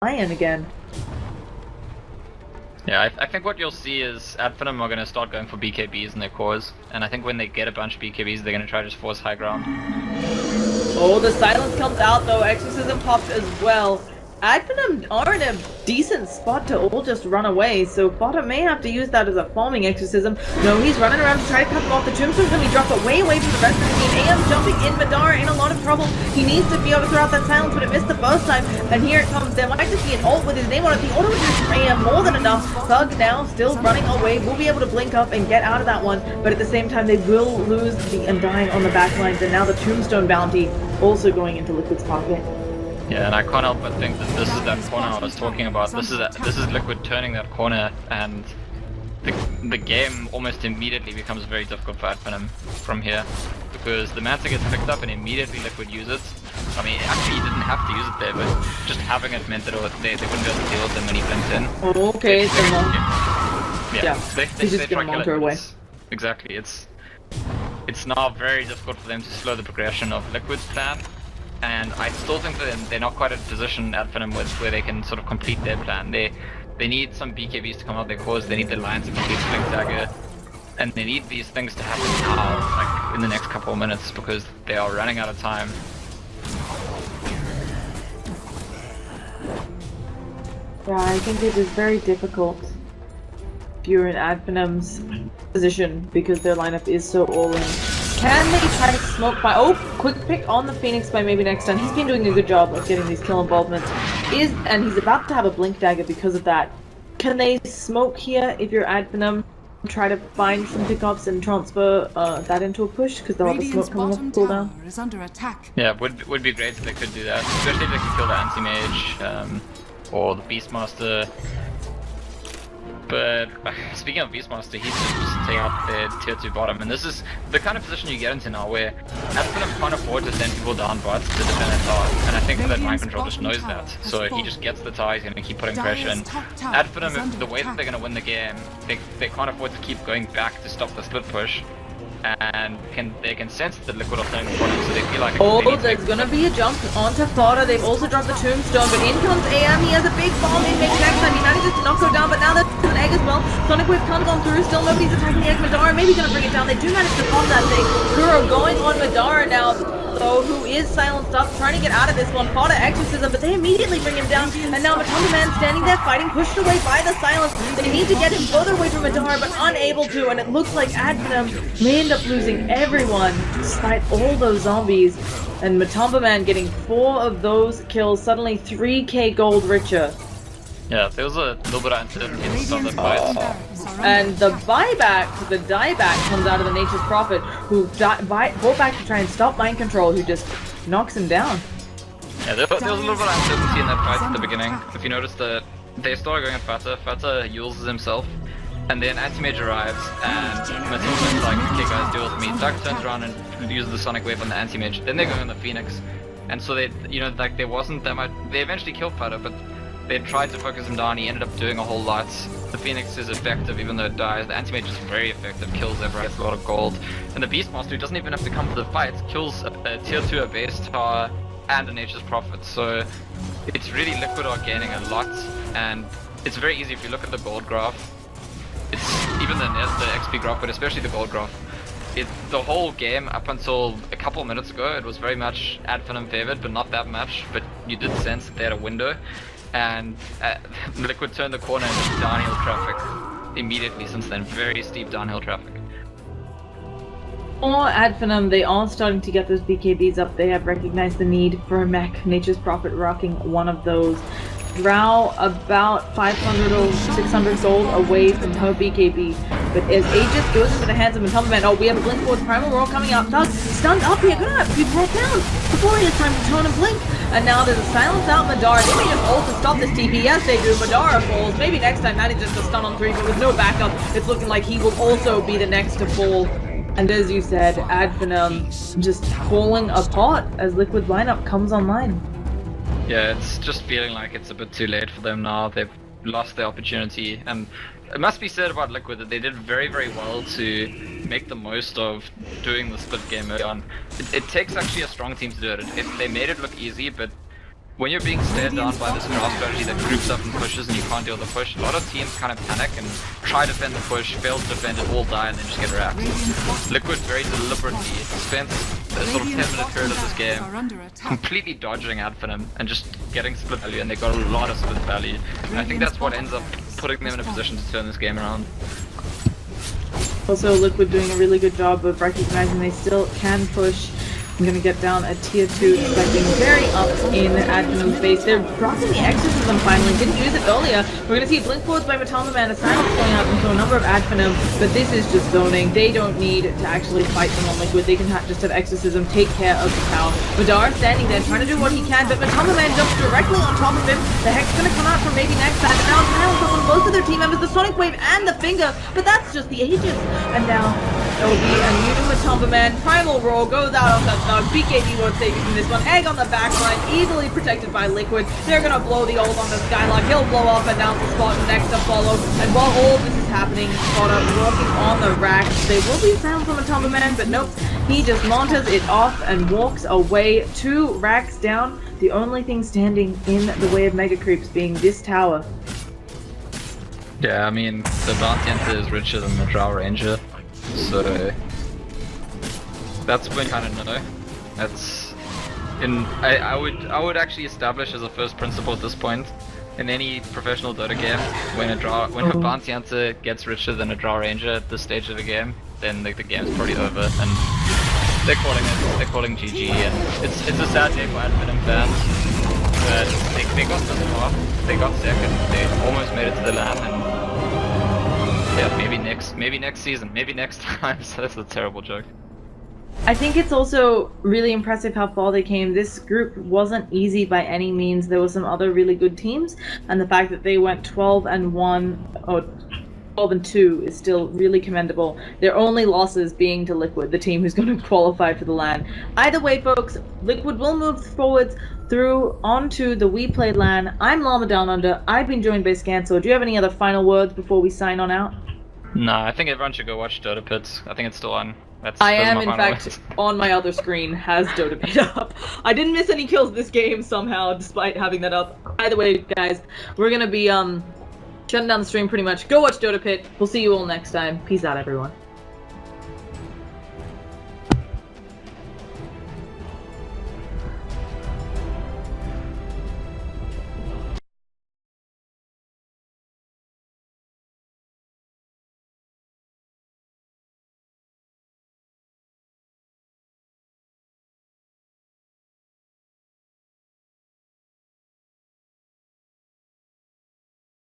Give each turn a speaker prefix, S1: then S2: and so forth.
S1: Lion again.
S2: Yeah, I think what you'll see is Finem are going to start going for BKBs in their cores, and I think when they get a bunch of BKBs, they're going to try to just force high ground.
S1: Oh, the silence comes out though. Exorcism popped as well. Finem are in a decent spot to all just run away, so Fodder may have to use that as a farming exorcism. No, he's running around to try to cut them off. The tombstone's gonna be dropped away away from the rest of the team. AM jumping in, Madara in a lot of trouble. He needs to be able to throw out that silence, but it missed the first time. And here it comes. There might just be an ult with his name on it. The auto reduce from AM more than enough. Thug now still running away. Will be able to blink up and get out of that one, but at the same time they will lose the Undying on the backlines, and now the tombstone bounty also going into Liquid's pocket.
S2: Yeah, and I can't help but think that this is that corner I was talking about. This is Liquid turning that corner, and the game almost immediately becomes very difficult for Finem from here, because the Manta gets picked up and immediately Liquid use it. I mean, actually he didn't have to use it there, but just having it meant that they wouldn't be able to deal with him when he blinked in.
S1: Oh, okay, so
S2: they just gonna monitor away. Exactly, it's now very difficult for them to slow the progression of Liquid's plan. And I still think that they're not quite at a position at Finem where they can sort of complete their plan. They need some BKBs to come out their cores, they need the Lion to complete Blink Dagger, and they need these things to happen now, like in the next couple of minutes, because they are running out of time.
S1: Yeah, I think it is very difficult if you're in Finem's position, because their lineup is so all-in. Can they try to smoke by... Oh, quick pick on the Phoenix by maybe next time. He's been doing a good job of getting these kill involvements. And he's about to have a Blink Dagger because of that. Can they smoke here if you're Finem? Try to find some pickups and transfer that into a push, because they'll have the smoke coming off cooldown.
S3: Is under attack.
S2: Yeah, would be great if they could do that. Especially if they can kill the Anti-Mage or the Beastmaster. But speaking of Beastmaster, he's just taking out the tier 2 bottom, and this is the kind of position you get into now where Finem can't afford to send people down bots to defend a tower, and I think that Mind Control just knows that, so he just gets the tower, he's going to keep putting pressure in. Finem, the way that they're going to win the game, they can't afford to keep going back to stop the split push, and they can sense that Liquid are playing the bottom, so they feel like...
S1: Oh, there's gonna be a jump onto Fodder. They've also dropped the tombstone, but in comes AM. He has a big bomb in. Maybe next time he manages to not go down, but now there's an egg as well. Sonic Wave comes on through. Still nobody's attacking the egg. Madara maybe gonna bring it down. They do manage to bomb that thing. Kuro going on Madara now, though, who is silenced up, trying to get out of this one. Fodder exorcism, but they immediately bring him down. And now Matumba Man standing there fighting, pushed away by the silence. They need to get him further away from Madara, but unable to. And it looks like Finem may end up losing everyone despite all those zombies. And Matumba Man getting 4 of those kills, suddenly 3k gold richer.
S2: Yeah, there was a little bit of uncertainty in the start of the fight.
S1: And the dieback comes out of the Nature's Prophet, who bought back to try and stop Mind Control, who just knocks him down.
S2: Yeah, there was a little bit of uncertainty in that fight at the beginning. If you notice that they started going at Fata uses himself, and then Anti-Mage arrives, and Matilda's like, okay guys, deal with me. Duck turns around and uses the Sonic Wave on the Anti-Mage, then they're going on the Phoenix. And so they, like there wasn't that much, they eventually killed Fata, but they tried to focus him down, he ended up doing a whole lot. The Phoenix is effective even though it dies, the Anti-Mage is very effective, kills everyone, gets a lot of gold. And the Beastmaster, who doesn't even have to come to the fight, kills a tier 2 a base tower and a Nature's Prophet. So it's really Liquid are gaining a lot, and it's very easy if you look at the gold graph. It's even the XP graph, but especially the gold graph. The whole game up until a couple of minutes ago, it was very much Finem favored, but not that much. But you did sense that they had a window, and Liquid turned the corner and just downhill traffic immediately since then. Very steep downhill traffic.
S1: For Finem, they are starting to get those BKBs up. They have recognized the need for a mech. Nature's Prophet rocking one of those. Drow about 500 or 600 gold away from her BKB, but as Aegis goes into the hands of Matumba Man, oh, we have a blink forward, Primal Roar coming out, Thug stunned up here, gonna have to be brought down before it is time to turn and blink, and now there's a silence out Madara. They may just ult to stop this TP, yes they do. Madara falls, maybe next time manages to stun on 3, but with no backup, it's looking like he will also be the next to fall. And as you said, Finem just falling apart as Liquid lineup comes online.
S2: Yeah, it's just feeling like it's a bit too late for them now. They've lost their opportunity, and it must be said about Liquid that they did very, very well to make the most of doing the split game early on. It takes actually a strong team to do it. They made it look easy, but when you're being stared down by this draft strategy that groups up and pushes and you can't deal with the push, a lot of teams kind of panic and try to defend the push, fail to defend it, all die, and then just get wrapped. Liquid very deliberately spent a sort of 10-minute period of this game completely dodging out Finem and just getting split value, and they got a lot of split value. And I think that's what ends up putting them in a position to turn this game around.
S1: Also, Liquid doing a really good job of recognizing they still can push. I'm gonna get down a tier 2, expecting very up in Advenum's base. They're rocking the Exorcism finally, didn't use it earlier. We're gonna see blink forwards by Matama Man, a silence going out into a number of Advenum, but this is just zoning. They don't need to actually fight them on Liquid. They can just have Exorcism take care of the tower. Madara standing there trying to do what he can, but Matama Man jumps directly on top of him. The Hex gonna come out from maybe next time, and now silence up on both of their team members, the Sonic Wave and the Finger, but that's just the Aegis. And now there will be a new Matama Man. Primal Roar goes out on that dog. BKB won't save you from this one. Egg on the backline, easily protected by Liquid. They're gonna blow the ult on the Skylock. He'll blow up and down the spot next to follow. And while all of this is happening, Spotter walking on the rack. They will be found from Matama Man, but nope. He just launches it off and walks away. 2 racks down. The only thing standing in the way of Mega Creeps being this tower.
S2: Yeah, I mean, the Bounty Hunter is richer than the Drow Ranger, so that's been kind of no. That's I would actually establish as a first principle at this point in any professional Dota game, when a Bounty Hunter gets richer than a Drow Ranger at this stage of the game, then the game's probably over, and they're calling GG, and it's a sad day for Advenum fans. But they got this far, they got second, they almost made it to the LAN, and yeah, maybe next season, maybe next time. So that's a terrible joke.
S1: I think it's also really impressive how far they came. This group wasn't easy by any means. There were some other really good teams, and the fact that they went 12-1 or 12-2 is still really commendable. Their only losses being to Liquid, the team who's going to qualify for the LAN. Either way, folks, Liquid will move forwards through onto the WePlay LAN. I'm Llama Down Under. I've been joined by Scansor. Do you have any other final words before we sign on out?
S2: No, I think everyone should go watch Dota Pits. I think it's still on.
S1: I am, in fact, on my other screen, has Dota Pit up. I didn't miss any kills this game somehow, despite having that up. Either way, guys, we're gonna be shutting down the stream pretty much. Go watch Dota Pit. We'll see you all next time. Peace out, everyone.